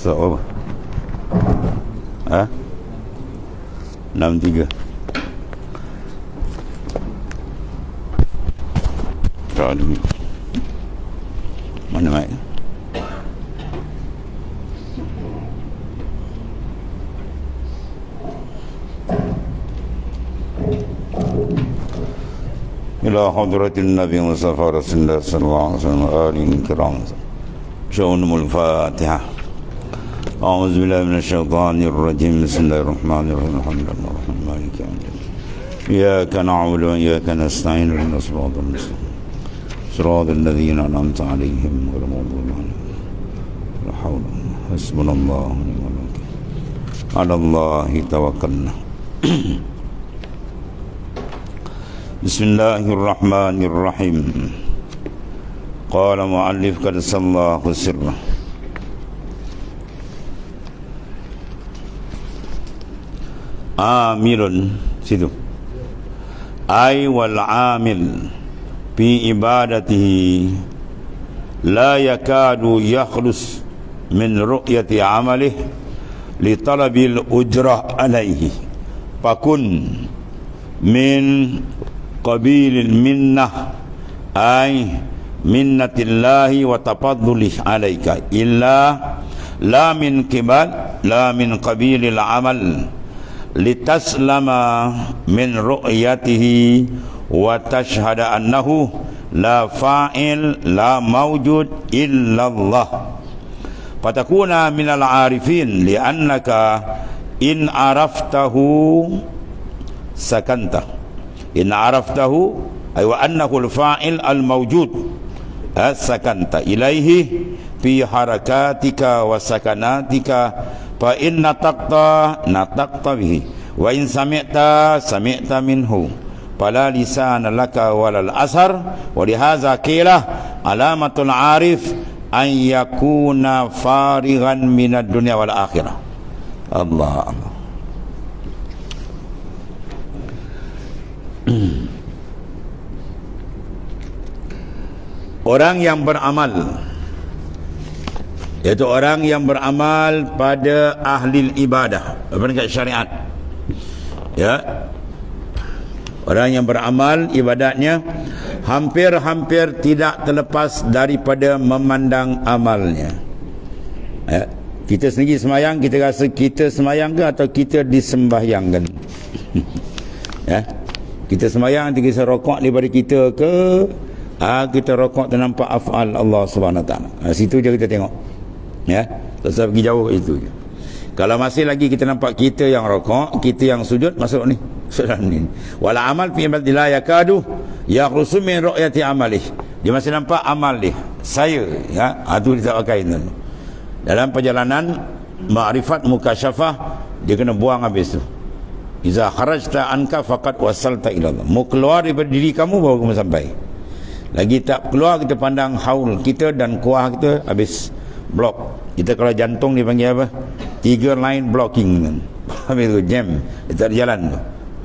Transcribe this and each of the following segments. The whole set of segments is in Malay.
So, ha? 63. Tak ada. Mana mic? إلى حضرة النبي مصطفى رسول الله صلى الله عليه وسلم وآله الكرام. شؤون الفاتحة. أعوذ بالله من الشيطان الرجيم. بسم الله الرحمن الرحيم. الحمد لله الرحمن مالك يوم الدين. إياك نعبد وإياك نستعين اهدنا الصراط المستقيم صراط الذين أنعمت عليهم غير المغضوب عليهم ولا حول ولا قوة. حسبنا الله ونعم الوكيل. على الله توكلنا. بسم الله الرحمن الرحيم. قال مؤلف قدس الله سره. Amilun situ. Ai wal amil fi ibadatihi la yakadu yakhlus min ru'yati amalihi li talabil ujrah alaihi. Fakun min qabil minnah ay minnatillahi wa tafaddulih alaika illa la min qabilil amal litaslama min ru'yatihi wa tashhada annahu la fa'il la mawjud illa Allah fatakuna minal arifin li'annaka in araftahu sakanta in araftahu ay wa annahu al-fa'il al-mawjud sakanta ilaihi fi harakatika wa sakanatika fa in nataqta bihi wa in sami'ta minhu fala lisana laka walal asar wa lihaza qila alamatul arif an yakuna farighan minad dunya wal akhirah. Allah Allah. Orang yang beramal, iaitu orang yang beramal pada ahli ibadah, penegak syariat, ya, orang yang beramal ibadatnya hampir-hampir tidak terlepas daripada memandang amalnya. Ya, kita sendiri semayang, kita rasa kita semayang ke atau kita disembahyangkan? Ya, kita semayang, kita rokok daripada kita ke? Kita rokok ternampak af'al Allah Subhanahu Wa Taala. Situ je kita tengok. Ya, tak usah pergi jauh itu je. Kalau masih lagi kita nampak kita yang rokok, kita yang sujud, masuk ni. Sudah ni. Wala amal fi ibadillah yakadu yakhrusu min ru'yati amalih. Dia masih nampak amal dia. Saya, ya, itu dia tak pakai tu. Dalam perjalanan ma'rifat mukasyafah, dia kena buang habis tu. Iza kharajta anka faqad wasalta ila Allah. Mau keluar daripada diri kamu baru kamu sampai. Lagi tak keluar, kita pandang haul kita dan kuah kita habis blok. Kita kalau jantung dipanggil apa? 3 line blocking. Habis tu jam, dia tak ada jalan tu.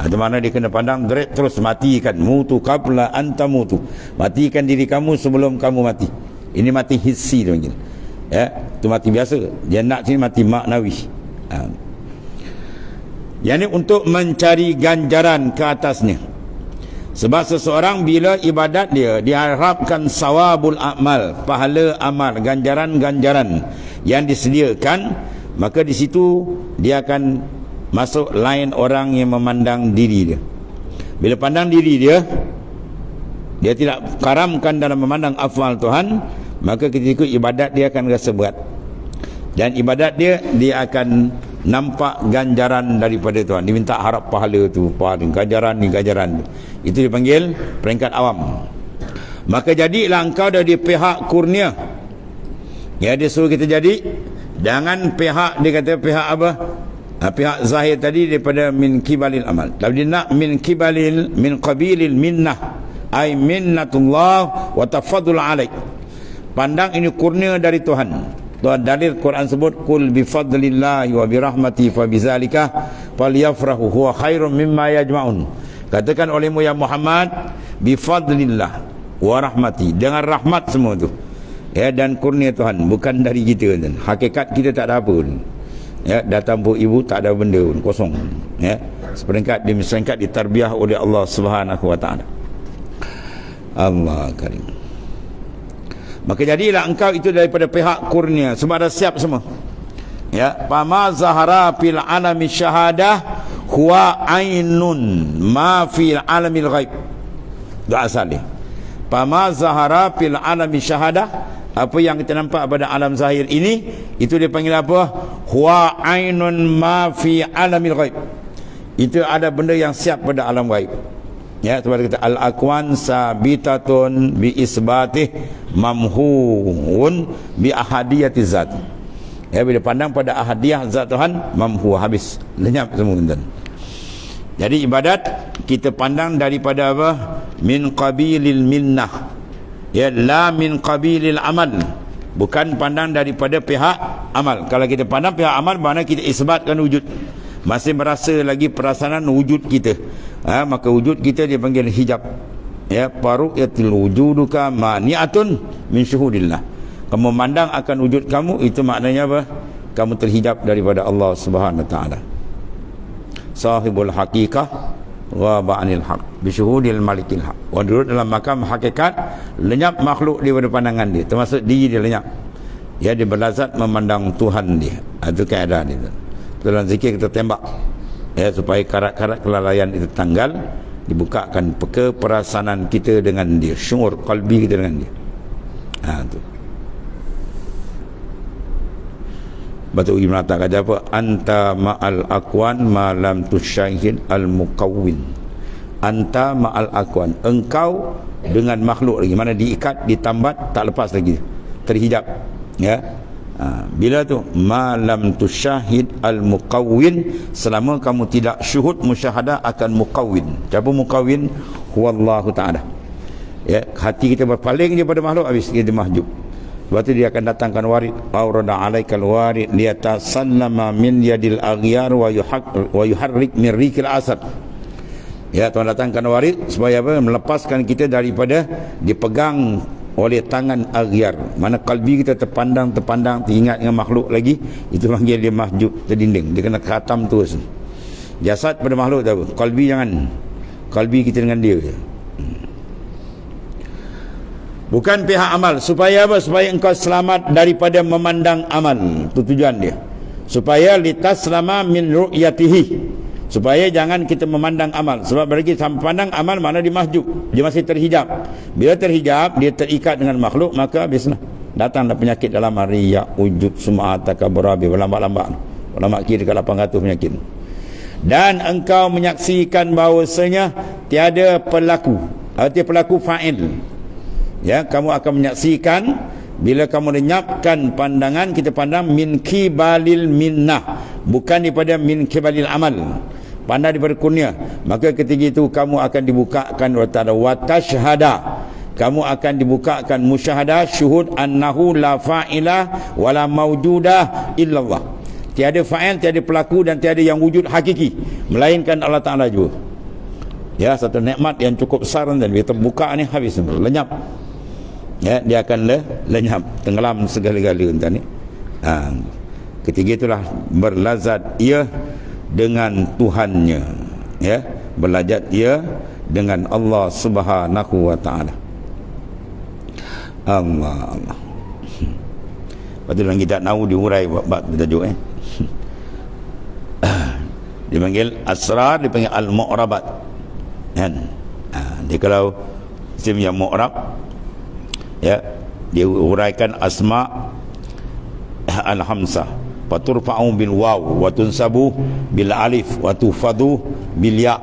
Itu mana dia kena pandang direct, terus matikan. Mutu qabla anta mutu. Matikan diri kamu sebelum kamu mati. Ini mati hissi dia panggil. Ya, itu mati biasa. Dia nak sini mati maknawi. Yang ini untuk mencari ganjaran ke atasnya. Sebab seseorang bila ibadat dia diharapkan sawabul amal, pahala amal, ganjaran-ganjaran yang disediakan, maka di situ dia akan masuk lain orang yang memandang diri dia. Bila pandang diri dia, dia tidak karamkan dalam memandang afal Tuhan, maka ketika ibadat dia akan rasa berat. Dan ibadat dia akan nampak ganjaran daripada Tuhan. Dia minta harap pahala tu, pahala ganjaran ni, ganjaran tu. Itu dipanggil peringkat awam. Maka jadilah engkau dari pihak kurnia. Ya, dia suruh kita jadi. Jangan pihak, dia kata pihak apa? Pihak zahir tadi daripada min kibalil amal. Tapi dia nak min qabilil minnah. Ay minnatullah wa tafaddul alaik. Pandang ini kurnia dari Tuhan. Tuhan dalil Quran sebut qul bi fadlillahi wa bi rahmati fa bizalika falyafrahu huwa khairum mimma yajma'un. Katakan olehmu ya Muhammad bi fadlillah wa rahmati, dengan rahmat semua tu. ya, dan kurnia Tuhan, bukan dari kita tuan. Hakikat kita tak ada apa pun, ya, datang pun ibu tak ada benda pun, kosong, ya, seperingkat ditarbiah oleh Allah Subhanahu wa taala. Allah karim. Maka jadilah engkau itu daripada pihak kurnia, semua dah siap semua, ya. Fama zahara fil alami syahadah huwa ainun ma fil alamil ghaib. Doa asal dia. Fama zahara fil alami syahadah, apa yang kita nampak pada alam zahir ini, itu dia panggil apa? Huwa ainun ma fi alamil ghaib. Itu ada benda yang siap pada alam ghaib. Ya, sebab kata al-aqwan sabitatun bi isbatih mamhuun bi ahadiyati zat. Ya, bila pandang pada ahadiyah zat Tuhan, mamhu, habis, lenyap semua tuan. Jadi ibadat kita pandang daripada apa? Min qabilil minnah, ya, la min qabilil amal, bukan pandang daripada pihak amal. Kalau kita pandang pihak amal, mana kita isbatkan wujud, masih merasa lagi perasaan wujud kita, maka wujud kita dipanggil hijab, ya. Faru'yatil wujuduka mani'atun min syuhudillah. Kamu memandang akan wujud kamu, itu maknanya apa? Kamu terhijab daripada Allah Subhanahu wa taala. Sahibul haqiqah wa ba'anil haq bi syuhudil malikil haq. Wa duduk dalam makam hakikat, lenyap makhluk daripada pandangan dia, termasuk diri dia lenyap, ya, dia berlazat memandang Tuhan dia. Itu keadaan dia. Dalam zikir kita tembak, ya, supaya karat-karat kelalaian itu tanggal, dibukakan peka perasaan kita dengan dia, syuur qalbi kita dengan dia. Itu Batu Ibn Atta kata apa? Anta ma'al aqwan ma lam tusyahid al-muqawwin. Anta ma'al aqwan, engkau dengan makhluk lagi, mana diikat, ditambat, tak lepas lagi, terhijab, ya. Bila tu ma lam tusyahid al-muqawwin, selama kamu tidak syuhud musyahadah akan muqawwin. Siapa muqawwin? Huwallahu ta'ala, ya. Hati kita berpaling daripada makhluk, habis dia mahjub. Sebab tu dia akan datangkan warid, aurada alaikal warid liyatasallama min yadil aghyar wa yuharrik min rikil asad. Ya, Tuhan datangkan warid supaya apa? Melepaskan kita daripada dipegang oleh tangan aghyar. Mana kalbi kita terpandang, teringat dengan makhluk lagi, itu panggil dia mahjub, terdinding. Dia kena khatam terus. Jasad pada makhluk tahu, kalbi jangan. Kalbi kita dengan dia. Bukan pihak amal. Supaya apa? Supaya engkau selamat daripada memandang amal. Itu tujuan dia. Supaya litaslama min ru'yatihi, supaya jangan kita memandang amal. Sebab bagi kita pandang amal, mana dia mahjub, dia masih terhijab. Bila terhijab, dia terikat dengan makhluk, maka habislah. Datanglah penyakit dalam riya, ujub, sum'at, takabur, berlambak-lambak. Ulama kira dekat 800 penyakit. Dan engkau menyaksikan bahawasanya tiada pelaku, arti pelaku fa'il. Ya, kamu akan menyaksikan bila kamu lenyapkan pandangan, kita pandang min kibalil minnah, bukan daripada min kibalil amal, pandang daripada kurnia. Maka ketika itu kamu akan dibukakan wa tashhada, kamu akan dibukakan musyahadah, syuhud annahu la fa'ilah wala mawjudah illallah. Tiada fa'il, tiada pelaku, dan tiada yang wujud hakiki melainkan Allah Ta'ala juga. Ya, satu nikmat yang cukup besar, dan bila terbuka ni habis, lenyap. Ya, dia akan lenyap, tenggelam segala-gala entah ni. Ketiga itulah berlazat ia dengan Tuhannya, ya, berlazat ia dengan Allah Subhanahu wa taala. Allah. Lepas tu dalam kitab Nahu diurai bab tajuk dipanggil asrar, dipanggil al-mu'rabat, kan. Dia kalau isim yang mu'rab, ya, dia uraikan asma al-hamsah, faturfa'u bil waw wa tunsabu bil alif wa tufadu bil ya.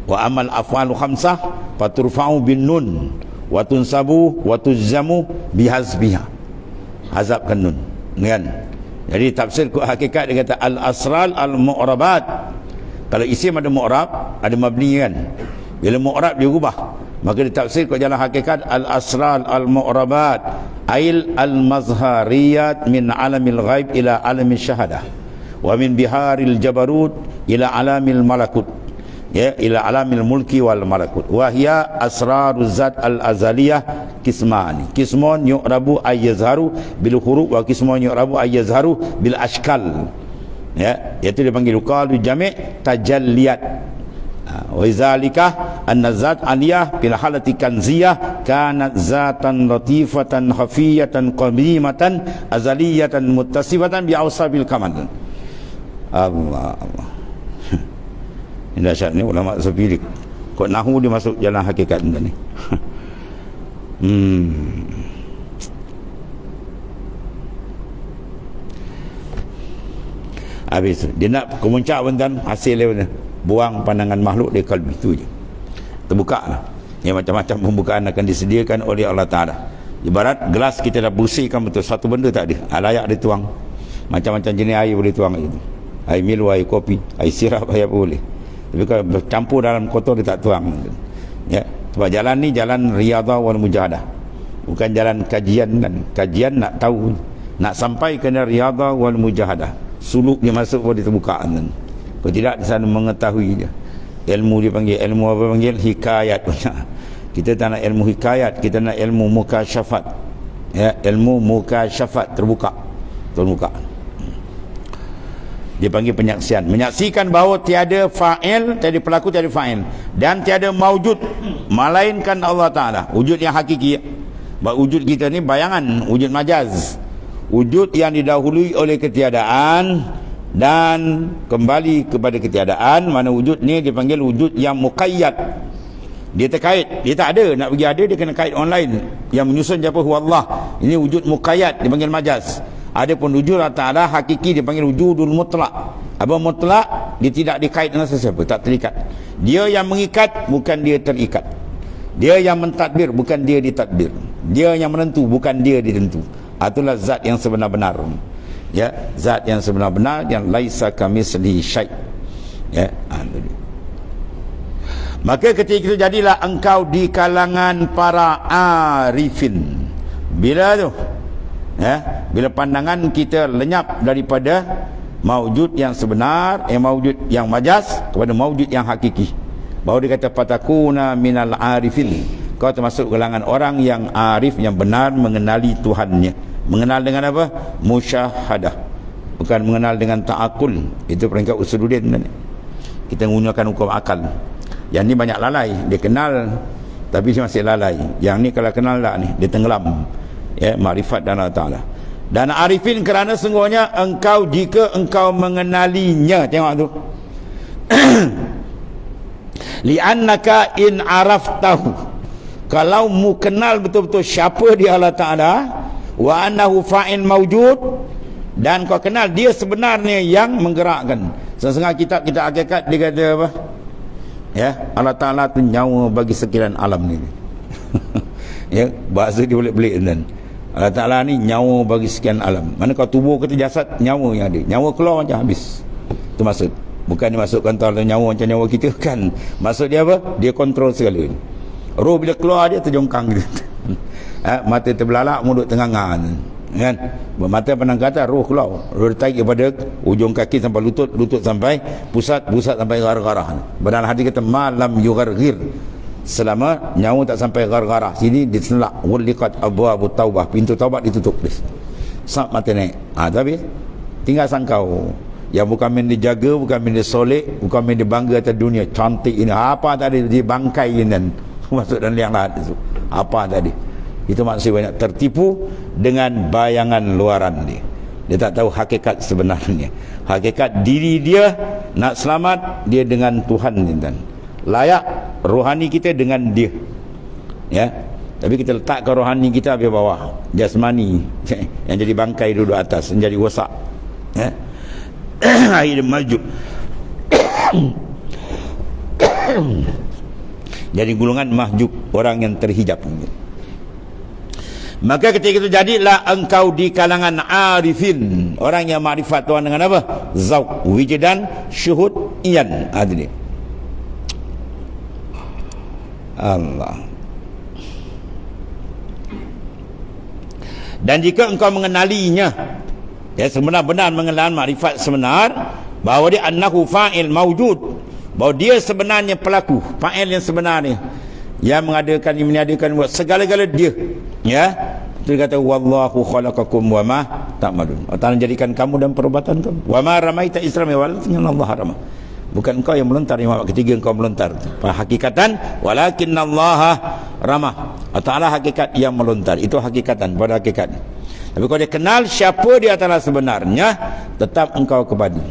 Wa amal af'alu khamsah faturfa'u bin nun wa tunsabu wa tuzzamu bihazbiha, hazabkan nun, kan. Jadi tafsir hakikat dia kata al-asral al-mu'rabat. Kalau isim ada mu'rab, ada mabni, kan. Bila mu'rab dia ubah, maka ditafsir kat jalan hakikat al-asral al-mu'rabat ail al-mazhariyat min alamil ghaib ila alamil syahadah wa min biharil jabarut ila alamil malakut. ya, ila alamil mulki wal malakut. Wa hiya asraruz zat al azaliyah kismani. Kismun yu'rabu ay yazharu bil huruf wa kismun yu'rabu ay yazharu bil ashkal. Ya, iaitu dipanggil qalu jami' tajalliyat. Wa zalika anna zat aliyah fil halati kanziyah kanat zatan latifatan khafiyatan qadimatan azaliyatan muttasifatan bi awsabil kamal. Allah. Ini dahsyat ni ulama sepilik. Kok nahu dia masuk jalan hakikat ni. Habis dia nak kemuncak bentan hasil dia buang pandangan makhluk di kalbi itu je. Terbuka lah. Yang macam-macam pembukaan akan disediakan oleh Allah Ta'ala. Ibarat gelas kita dah bersihkan betul, satu benda tak ada, layak dituang. Macam-macam jenis air boleh tuang itu. Air Milo, air kopi, air sirap, air apa boleh. Tapi kalau bercampur dalam kotor dia tak tuang. Ya, sebab jalan ni jalan riyadhah wal mujahadah. Bukan jalan kajian, dan kajian nak tahu, nak sampai ke riyadhah wal mujahadah. Suluk dia masuk pun diterbuka. Kalau tidak di sana mengetahui je. Ilmu dia panggil ilmu apa panggil hikayat. Kita tak nak ilmu hikayat, kita nak ilmu mukasyafat. Ya, ilmu mukasyafat terbuka. Dia panggil penyaksian. Menyaksikan bahawa tiada fa'il, tiada pelaku, tiada fa'il, dan tiada maujud melainkan Allah Ta'ala. Wujud yang hakiki. Sebab wujud kita ni bayangan, wujud majaz. Wujud yang didahului oleh ketiadaan dan kembali kepada ketiadaan. Mana wujud ni dipanggil wujud yang muqayyad. Dia terkait, dia tak ada, nak pergi ada dia kena kait online yang menyusun siapa huwallah. Ini wujud muqayyad dipanggil majaz. Adapun wujud Allah Ta'ala hakiki dipanggil wujudul mutlak. Apa mutlak? Dia tidak dikait dengan sesiapa, tak terikat. Dia yang mengikat, bukan dia terikat. Dia yang mentadbir, bukan dia ditadbir. Dia yang menentu, bukan dia ditentu. Itulah zat yang sebenar-benar. Ya, zat yang sebenar-benar yang laisa kamitslihi syai'. Ya, maka ketika itu jadilah engkau di kalangan para arifin. Bila tu? Ya, bila pandangan kita lenyap daripada maujud yang sebenar, maujud yang majaz kepada maujud yang hakiki. Baru dia kata fatakuna minal arifin. Kau termasuk kalangan orang yang arif, yang benar mengenali Tuhannya. Mengenal dengan apa? Musyahadah. Bukan mengenal dengan ta'akul. Itu peringkat usuluddin. Kita menggunakan hukum akal. Yang ni banyak lalai. Dia kenal tapi dia masih lalai. Yang ni kalau kenal tak ni, dia tenggelam. Ya, makrifat dan Allah Ta'ala. Dan arifin kerana sungguhnya engkau, jika engkau mengenalinya, tengok tu. Li'annaka in araftahu, kalau mu kenal betul-betul siapa dia Allah Ta'ala, wa annahu fa'in mawjud, dan kau kenal dia sebenarnya yang menggerakkan. Setengah kitab kita hakikat dia kata apa? Ya, Allah Ta'ala tu nyawa bagi sekian alam ni. Ya, bahasa dia boleh-boleh dan Allah Ta'ala ni nyawa bagi sekian alam. Mana kau tubuh kata jasad, nyawa yang ada. Nyawa keluar macam habis. Itu maksud. Bukan dia masuk kantor nyawa macam nyawa kita kan. Maksud dia apa? Dia kontrol segala. Roh bila keluar dia terjongkang gitu. Mata terbelalak, mulut tenganga kan. Mata pandang ke atas, roh keluar. Roh ditarik daripada ujung kaki sampai lutut, lutut sampai pusat, pusat sampai garah-garah. Padahal hati kata malam yugharghir, selama nyawa tak sampai garah-garah sini diselak. Wuliqat abwaabut taubah, pintu taubat ditutup please. Sap mata naik. Tapi tinggal sangkau yang bukan main dijaga, bukan main disolek, bukan main dibangga atas dunia cantik ini, apa tadi dibangkai ini masuk dalam yang lain itu. Apa tadi? Itu maksudnya banyak tertipu dengan bayangan luaran dia. Dia tak tahu hakikat sebenarnya. Hakikat diri dia nak selamat dia dengan Tuhan ni dan layak rohani kita dengan dia. Ya. Tapi kita letakkan rohani kita di bawah, jasmani yang jadi bangkai duduk atas, yang jadi wasak. Ya. Akhirnya maju. Jadi golongan mahjub, orang yang terhijab. Maka ketika itu jadilah engkau di kalangan arifin, orang yang makrifat Tuhan dengan apa? Zauq, wijdan, syuhud, iyan. Adli. Allah. Dan jika engkau mengenalinya, ya, sebenar-benar mengenal makrifat sebenar, bahawa dia annahu fa'il mawjud, bahawa dia sebenarnya pelaku, fa'il yang sebenarnya, yang meniadakan buat segala-gala dia. Ya, itu dia kata wallahu khalaqakum wa ma ta'malun. Allah Ta'ala jadikan kamu dan perbuatan kamu. Wa ma ramaita isrami walakin Allah rama. Bukan engkau yang melontar, yang ketiga engkau melontar. Hakikatan walakin Allah rama. Allah Ta'ala hakikat yang melontar. Itu hakikatan, pada hakikat. Tapi kalau dia kenal siapa dia adalah sebenarnya, tetap engkau kepada.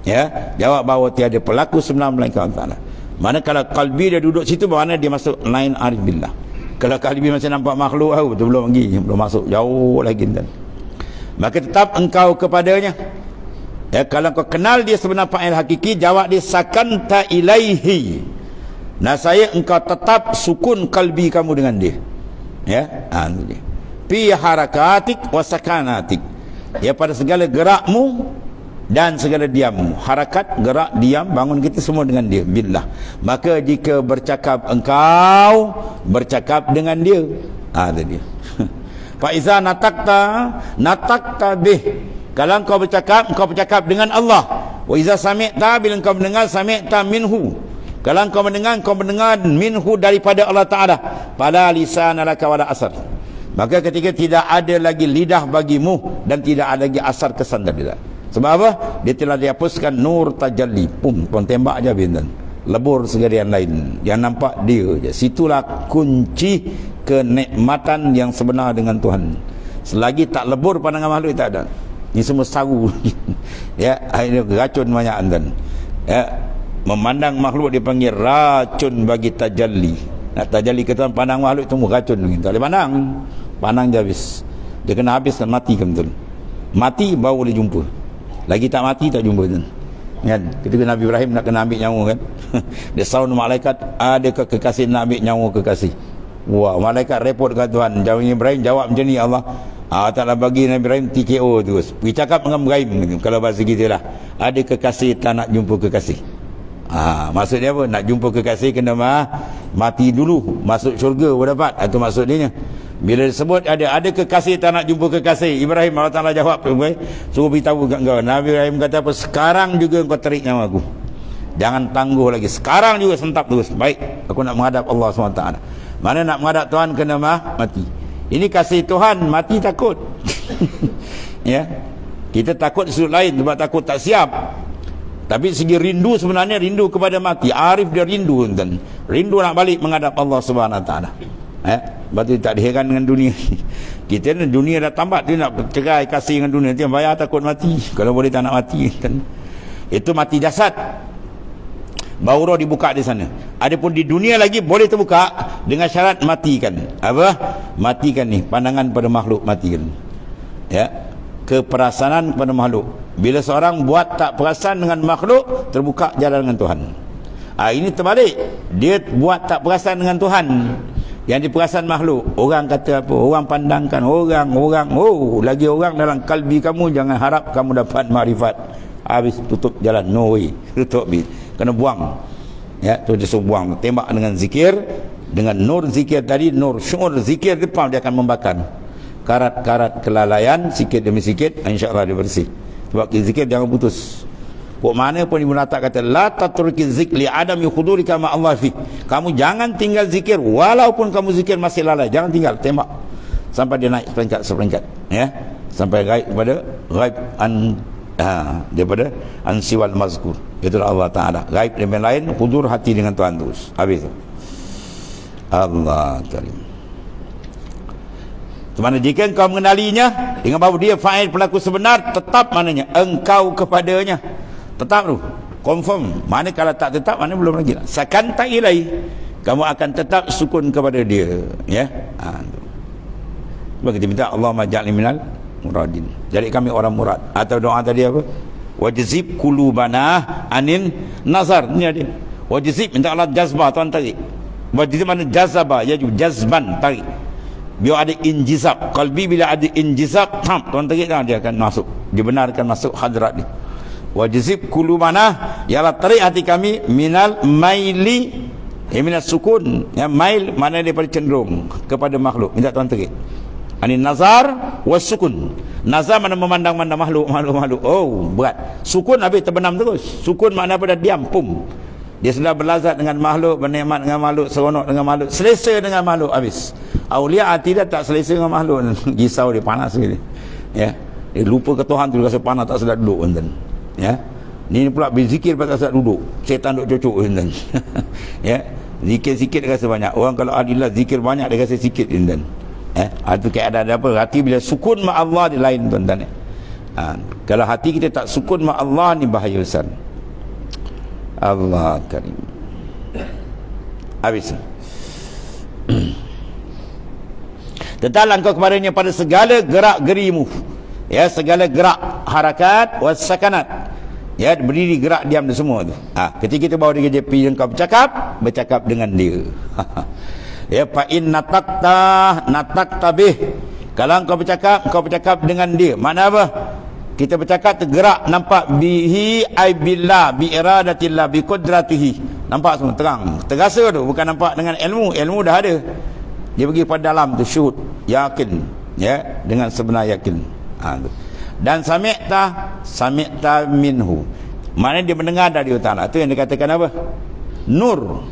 Ya, jawab bahawa tiada pelaku sebenar melainkan Allah Ta'ala. Mana kalau kalbi dia duduk situ, mana dia masuk lain arif billah. Kalau kalbi masih nampak makhluk, betul belum lagi, belum masuk, jauh lagi. Dan maka tetap engkau kepadanya. Ya, kalau kau kenal dia sebenar fa'il hakiki, jawab dia sakanta ilaihi. Nah, saya engkau tetap sukun kalbi kamu dengan dia. Ya, itu dia. Fi harakatik wa sakanatik. Ya, pada segala gerakmu dan segala diammu. Harakat, gerak, diam, bangun kita semua dengan dia, billah. Maka jika bercakap engkau bercakap dengan dia. Itu dia. Fa iza natakta bih. Kalau engkau bercakap dengan Allah. Wa iza sami'ta, bila engkau mendengar, sami'ta minhu. Kalau engkau mendengar minhu daripada Allah Ta'ala. Pada lisan laka wala asar. Maka ketika tidak ada lagi lidah bagimu dan tidak ada lagi asar kesan dari dia. Sebab apa? Dia telah dihapuskan nur tajalli. Pun tembak aja bintang. Lebur segala yang lain. Yang nampak dia je. Situlah kunci kenikmatan yang sebenar dengan Tuhan. Selagi tak lebur pandangan makhluk, tak ada. Ini semua saru. Ya, akhirnya racun banyak antan. Ya, memandang makhluk dipanggil racun bagi tajalli. Nak tajalli ke Tuhan, pandang makhluk itu racun. Tak boleh pandang. Pandang je habis. Dia kena habis dan mati ke betul. Mati baru boleh jumpa. Lagi tak mati tak jumpa tu. Kan? Ketika Nabi Ibrahim nak kena ambil nyawa kan. Dia sound malaikat, adakah kekasih nak ambil nyawa kekasih? Wah, malaikat repot kat Tuhan. Jawab Ibrahim jawab macam ni Allah. Taklah bagi Nabi Ibrahim TKO terus. Pergi cakap dengan Ibrahim kalau bahasa kita lah. Ada kekasih tak nak jumpa kekasih. Maksudnya apa? Nak jumpa kekasih kena mati dulu, masuk syurga baru dapat. Itu maksudnya. Bila disebut ada kekasih tak nak jumpa kekasih, Ibrahim, Allah Ta'ala jawab, suruh beritahu kat kau. Nabi Ibrahim kata apa? Sekarang juga kau tarik nyawa aku. Jangan tangguh lagi. Sekarang juga sentap terus. Baik, aku nak menghadap Allah SWT. Mana nak menghadap Tuhan kena mati. Ini kasih Tuhan, mati takut. Ya, kita takut sudut lain sebab takut tak siap. Tapi segi rindu, sebenarnya rindu kepada mati. Arif dia rindu, dan rindu nak balik menghadap Allah SWT. Sebab tu tak diheran dengan dunia. Kita ni dunia dah tambat, dia nak cerai kasih dengan dunia, dia bayar takut mati. Kalau boleh tak nak mati kan. Itu mati jasad, baru roh dibuka di sana. Adapun di dunia lagi boleh terbuka dengan syarat matikan. Apa? Matikan ni pandangan pada makhluk, matikan. Ya, keperasaan kepada makhluk. Bila seorang buat tak perasan dengan makhluk, terbuka jalan dengan Tuhan. Ini terbalik. Dia buat tak perasan dengan Tuhan, yang diperasan makhluk. Orang kata apa, orang pandangkan, orang lagi orang dalam kalbi kamu. Jangan harap kamu dapat makrifat. Habis tutup jalan, no way. Tutup, kena buang. Ya, tu dia suruh buang. Tembak dengan zikir, dengan nur zikir tadi, nur syuur zikir depan, dia akan membakar karat-karat kelalaian sikit demi sikit. InsyaAllah dia bersih. Sebab zikir jangan putus. Pok mana pun Ibu Natak kata, la tatruki zikri adam yukhudurika ma Allah fi. Kamu jangan tinggal zikir walaupun kamu zikir masih lalai. Jangan tinggal, tembak sampai dia naik seperingkat. Ya, sampai gaib kepada gaib daripada ansiwal mazkur. Itulah Allah Ta'ala. Gaib dan lain, hudur hati dengan Tuhan terus. Habis. Allah Karim. Mana jika engkau mengenalinya dengan bahawa dia fa'il pelaku sebenar, tetap maknanya engkau kepadanya. Tetap tu, confirm. Mana kalau tak tetap, mana belum lagi. Sakan tak ilai, kamu akan tetap sukun kepada dia. Ya. Sebab kita minta Allahumma ja'alni minal muradin. Jadi kami orang murad. Atau doa tadi apa? Wajzib qulubana anin nazar. Ini ada. Wajzib, minta Allah jazbah, tuan tarik. Wajzib mana jazabah, ya jazban, tarik. Biar ada injizab. Qalbi bila ada injizab, tuan tarik dah, dia akan masuk. Dibenarkan masuk hadrat dia. Wajzib qulubana, ya Allah tarik hati kami minal maili, minal sukun. Ya, mail mana daripada cenderung kepada makhluk. Minta tuan tarik. Ani nazar was sukun. Nazar mana memandang-mandang makhluk. Oh, berat. Sukun habis terbenam terus. Sukun makna pada diam, pum. Dia sudah berlazat dengan makhluk, bernikmat dengan makhluk, seronok dengan makhluk, selesa dengan makhluk habis. Aulia tidak tak selesa dengan makhluk. Risau dia, panas sekali. Ya. Dia lupa ke Tuhan tu, dia rasa panas tak sedap duduk tuan. Ya. Ni pula berzikir tak sedap duduk. Syaitan duk cocok tuan. Ya. Zikir sikit dia rasa banyak. Orang kalau adillah zikir banyak dia rasa sikit tuan. Itu keadaan apa? Hati bila sukun ma Allah di lain tuan-tuan. Kalau hati kita tak sukun ma Allah ni bahaya besar. Allah Karim. Habis. Tetaplah engkau kepadanya pada segala gerak gerimu, ya, segala gerak harakat wasakanat, ya, berdiri gerak diam dan semua tu. Ketika kita bawa dia ke JP, engkau bercakap dengan dia. Ya, fa in natakta bih. Kalau engkau bercakap dengan dia. Makna apa? Kita bercakap tergerak, nampak bihi ay billah, bi iradatillah, bi qudratihi. Nampak semua terang. Terasa tu, bukan nampak dengan ilmu. Ilmu dah ada. Dia pergi pada dalam tu, syuhud, yakin, ya, dengan sebenar yakin. Dan sami'ta minhu. Maknanya dia mendengar dari Allah Taala. Itu yang dikatakan apa? Nur.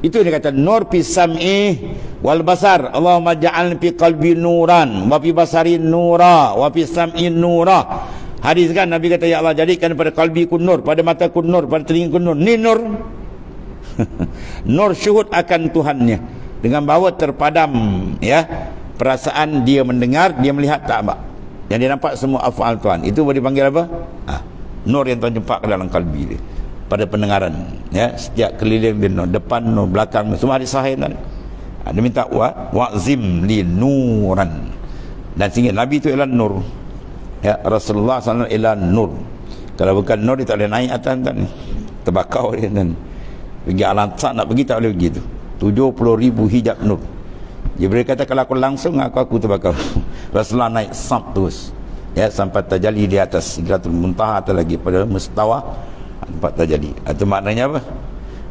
Itu yang dikatakan nur fi sam'i wal basar. Allahumma ja'al fi qalbi nuran wa fi basari nura wa fi sam'i nura. Hadis kan Nabi kata, ya Allah, jadikan pada kalbiku nur, pada mataku nur, pada telingaku nur. Ni nur. Nur syuhud akan Tuhannya, dengan bahawa terpadam, ya, perasaan dia mendengar, dia melihat tak apa. Yang dia nampak semua af'al Tuhan. Itu boleh dipanggil apa? Nur yang Tuhan jumpa ke dalam kalbi dia. Pada pendengaran, ya, setiap keliling dia nur, depan nur, belakang nur, semua ada sahih tadi. Dia minta wa'zim li nuran. Dan sehingga Nabi itu ialah nur, ya, Rasulullah SAW ialah nur. Kalau bukan nur, dia tak boleh naik atas tadi. Terbakar dia dan pergi alam sak nak pergi tak boleh begitu. 70,000 hijab nur. Jibril kata, kalau aku langsung aku terbakar. Rasulullah naik sab terus, ya, sampai terjali di atas Sidratul Muntaha, atau lagi pada mustawa tempat terjadi. Itu maknanya apa?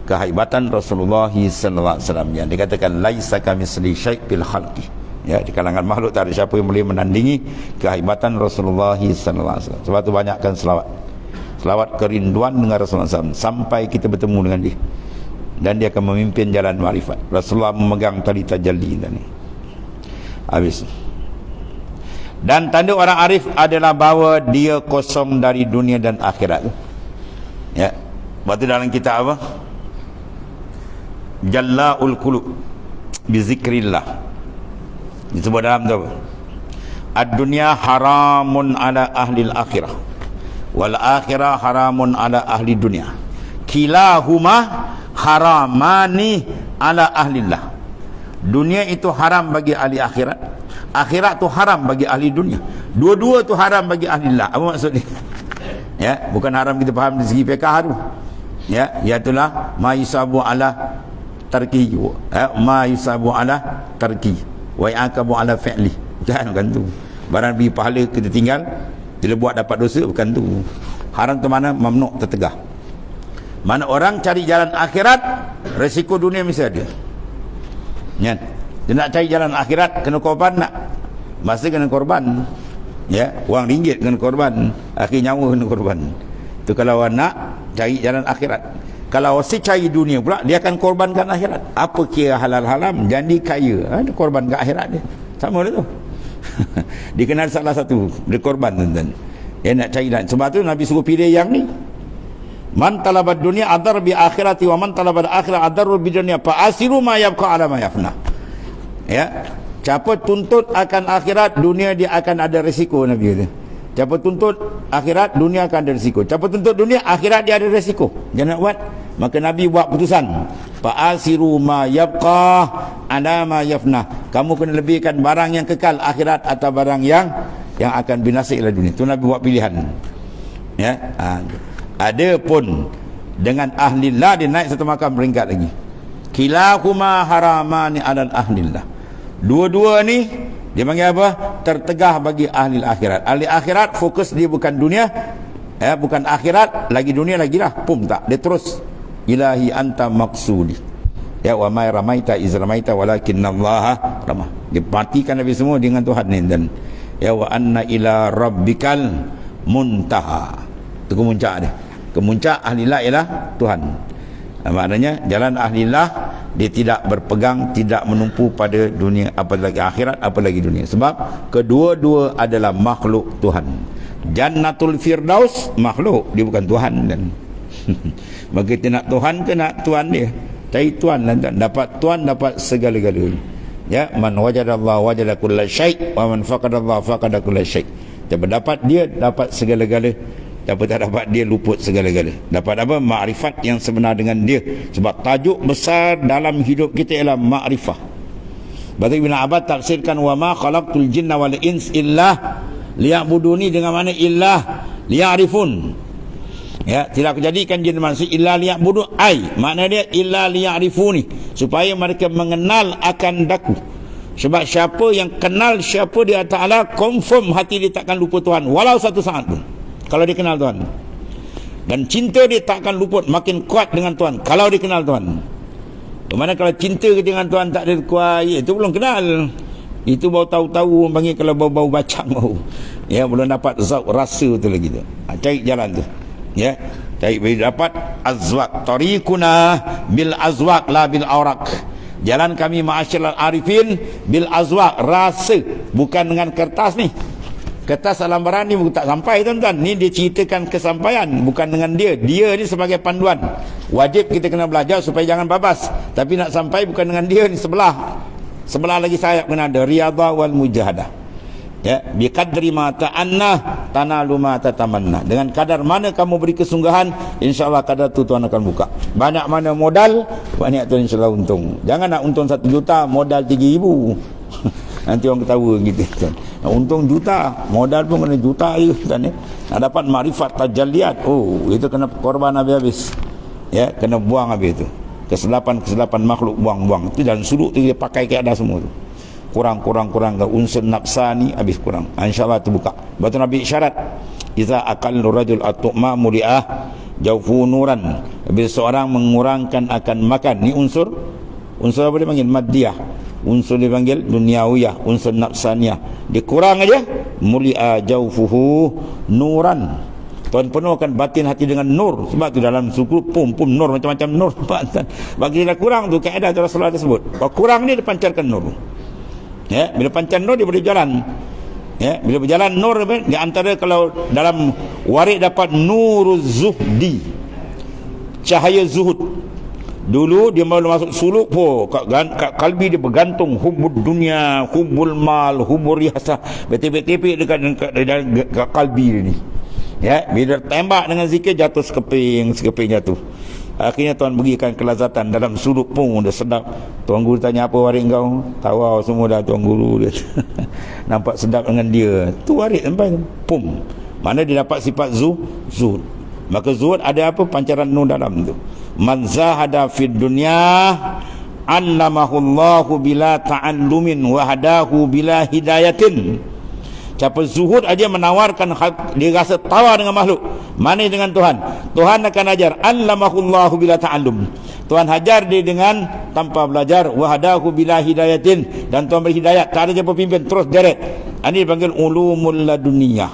Kehebatan Rasulullah sallallahu alaihi wasallam yang dikatakan laisa kamitsli syai' fil khalqi. Ya, di kalangan makhluk tak ada siapa yang boleh menandingi kehebatan Rasulullah sallallahu alaihi wasallam. Sebab tu banyakkan selawat kerinduan dengan Rasulullah SAW sampai kita bertemu dengan dia. Dan dia akan memimpin jalan ma'rifat. Rasulullah memegang tali tajalli tadi. Habis. Dan tanda orang arif adalah bahawa dia kosong dari dunia dan akhirat. Ya. Waktu dalam kitab apa? Jalla'ul qulub bi zikrillah. Disebut dalam tu apa? Ad-dunya haramun ala ahli al-akhirah wal akhirah haramun ala ahli dunya. Kilahuma haramani ala ahlillah. Dunia itu haram bagi ahli akhirat, akhirat tu haram bagi ahli dunia. Dua-dua tu haram bagi ahlillah. Apa maksud ni? Ya, bukan haram kita faham dari segi fiqh tu. Ya, iaitu ma yusabu ala tarki, ma yusabu ala tarki wa yaqabu ala fi'li. Bukan tu. Barang bagi pahala kita tinggal, bila buat dapat dosa, bukan tu. Haram tu mana? Mamnu', tertegah. Mana orang cari jalan akhirat, resiko dunia mesti ada. Ya. Dia nak cari jalan akhirat, kena korban nak. Masa kena korban. Ya, wang ringgit kena korban, akhir nyawa kena korban. Itu kalau orang nak cari jalan akhirat. Kalau si cari dunia pula, dia akan korbankan akhirat. Apa kira halal haram, jadi kaya, dia korban ke akhirat dia. Sama dia tu. Dia kena salah satu, dia korban tuan-tuan. Dia nak cari jalan. Sebab tu Nabi suruh pilih yang ni. Man talabad dunia adar bi akhirati wa man talabad akhirat adar bi dunia fa asiru ma yabqa ala ma yafna. Ya. Siapa tuntut akan akhirat, dunia dia akan ada risiko, Nabi kata. Siapa tuntut akhirat, dunia akan ada risiko. Siapa tuntut dunia, akhirat dia ada risiko. Jangan nak buat. Maka Nabi buat putusan. Fa'asiru ma yabqa ala ma yafna. Kamu kena lebihkan barang yang kekal akhirat atau barang yang akan binasa ialah dunia. Itu Nabi buat pilihan. Ya. Ada pun dengan ahlillah dia naik satu makam peringkat lagi. Kilahuma haramani ala ahlillah. Dua-dua ni dia panggil apa? Tertegah bagi ahli akhirat. Ahli akhirat fokus dia bukan dunia, bukan akhirat, lagi dunia lagi lah. Pum tak. Dia terus ilahi anta maksudi. Ya, wa ma ramaita iz ramaita walakinallaha ramah. Dia matikan habis semua dengan Tuhan ni. Dan ya, wa anna ila rabbikal muntaha. Itu kemuncak dia. Kemuncak ahli la ialah Tuhan. Maknanya jalan ahlillah, dia tidak berpegang, tidak menumpu pada dunia, apalagi akhirat, apalagi dunia. Sebab kedua-dua adalah makhluk Tuhan. Jannatul Firdaus makhluk, dia bukan Tuhan kan. Maka kita nak Tuhan ke nak Tuhan dia? Cari Tuhan lah, dapat Tuhan dapat segala-galanya. Ya, man wajadallah wajada kulla syai' wa man faqadallah faqada kulla syai'. Dapat dia dapat segala-gala, dapat tak dapat dia luput segala-gala. Dapat apa? Makrifat yang sebenar dengan dia. Sebab tajuk besar dalam hidup kita ialah makrifah. Batu Ibn Abbas tafsirkan wa ma khalaqtul jinna wal ins illa liya'buduni, dengan mana illa liya'rifun. Ya, tidak aku jadikan jin manusia illa liya'budu, ai makna dia illa liya'rifuni, supaya mereka mengenal akan daku. Sebab siapa yang kenal siapa dia Ta'ala, confirm hati dia takkan lupa Tuhan walau satu saat pun kalau dia kenal Tuhan. Dan cinta dia takkan luput, makin kuat dengan Tuhan kalau dia kenal Tuhan. Bagaimana kalau cinta dengan Tuhan tak ada kuat, itu belum kenal. Itu baru tahu-tahu orang panggil, kalau bau-bau bacang bau. Ya, belum dapat zauq rasa tu lagi tu. Cari jalan tu. Ya, cari bila dapat azwaq. Tariquna bil azwaq la bil awraq. Jalan kami ma'asyiral arifin bil azwaq, rasa, bukan dengan kertas ni. Kertas alam barang ni tak sampai tuan-tuan. Ni dia ceritakan kesampaian, bukan dengan dia. Dia ni sebagai panduan. Wajib kita kena belajar supaya jangan babas. Tapi nak sampai bukan dengan dia ni, sebelah lagi sayap kena ada riyadhah wal mujahadah. Ya, bi qadri ma ta'anna tanalu ma tatamanna. Dengan kadar mana kamu beri kesungguhan, insya-Allah kadar tu Tuhan akan buka. Banyak mana modal, banyak tu insya-Allah untung. Jangan nak untung 1 juta modal 3,000. Nanti orang ketawa gitu kan. Nak untung juta, modal pun kena juta je kan. Nak dapat makrifat tajalliat, oh itu kena korban habis-habis. Ya, kena buang habis tu. Kesilapan makhluk buang-buang. Itu dalam suluk tu dia pakai ke ada semua tu. Kurang ke unsur nafsani habis kurang. InsyaAllah terbuka. Batu Nabi isyarat, iza akal rajul at-tu'ma muli'ah jawfu nuran. Bila seorang mengurangkan akan makan, ni unsur apa dia panggil? Maddiyah. Unsur dia panggil duniawiyah, unsur nafsaniyah. Dikurang aja, muli'ah jawfuhu nuran. Tuhan penuhkan batin hati dengan nur. Sebab tu dalam suku pum nur, macam-macam nur. Bagi dia kurang tu, kaedah Rasulullah tersebut. Kalau kurang ni dia pancarkan nur. Ya, bila pancar nur dia boleh jalan. Ya, bila berjalan nur, di antara kalau dalam warid dapat nuruz zuhdi, cahaya zuhud. Dulu dia mahu masuk suluk pun kat kalbi dia bergantung hubbud dunia, hubbul mal, hubbur riasah, betipik-tipik dekat kalbi dia ni. Ya, bila tembak dengan zikir jatuh sekeping jatuh. Akhirnya Tuhan berikan kelazatan dalam suluk pun dah sedap. Tuan guru tanya apa warid kau? Tahu semua dah tuan guru dia. Nampak sedap dengan dia. Tu warid sampai pum. Mana dia dapat sifat zuhud. Maka zuhud ada apa? Pancaran nur dalam tu. Man zahada fid dunya allamahullahu bila ta'allumin wa hadahu bila hidayatin. Siapa zuhud aja menawarkan hak, dia rasa tawar dengan makhluk, mana dengan Tuhan. Tuhan akan ajar, allamahullahu bila ta'allum. Tuhan hajar dia dengan tanpa belajar, wa hadahu bila hidayatin, dan Tuhan beri hidayat, tak ada siapa pimpin, terus direct. Ini dipanggil ulumul laduniyah.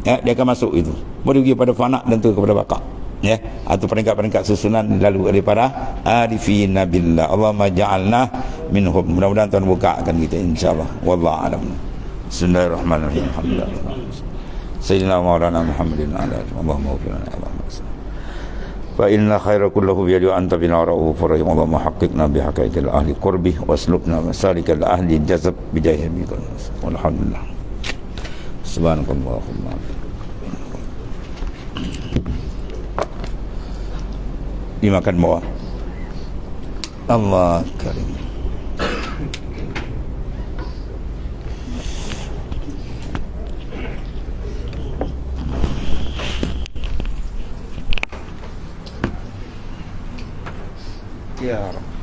Ya, dia akan masuk itu. Boleh pergi pada fana dan tu kepada baka. Ya, atau peringkat-peringkat susunan lalu daripada arifin billah. Allahumma ja'alna minhum. Mudah-mudahan Tuhan bukakan kita insyaallah. Wallahu a'lam. Bismillahirrahmanirrahim. Alhamdulillah. Sayyidina Maulana Muhammadin ala Allahumma wafirna Allahumma salli. Fa inna khaira kullahu biyadi anta bina ra'ufur rahim. Allahumma haqqiqna bihaqaiqil ahli qurbi waslubna masalikal ahli jazab bidayah bikul. Alhamdulillah. Subhanakallahumma. Dimakan bawah. Allah karim. Ya Rabb.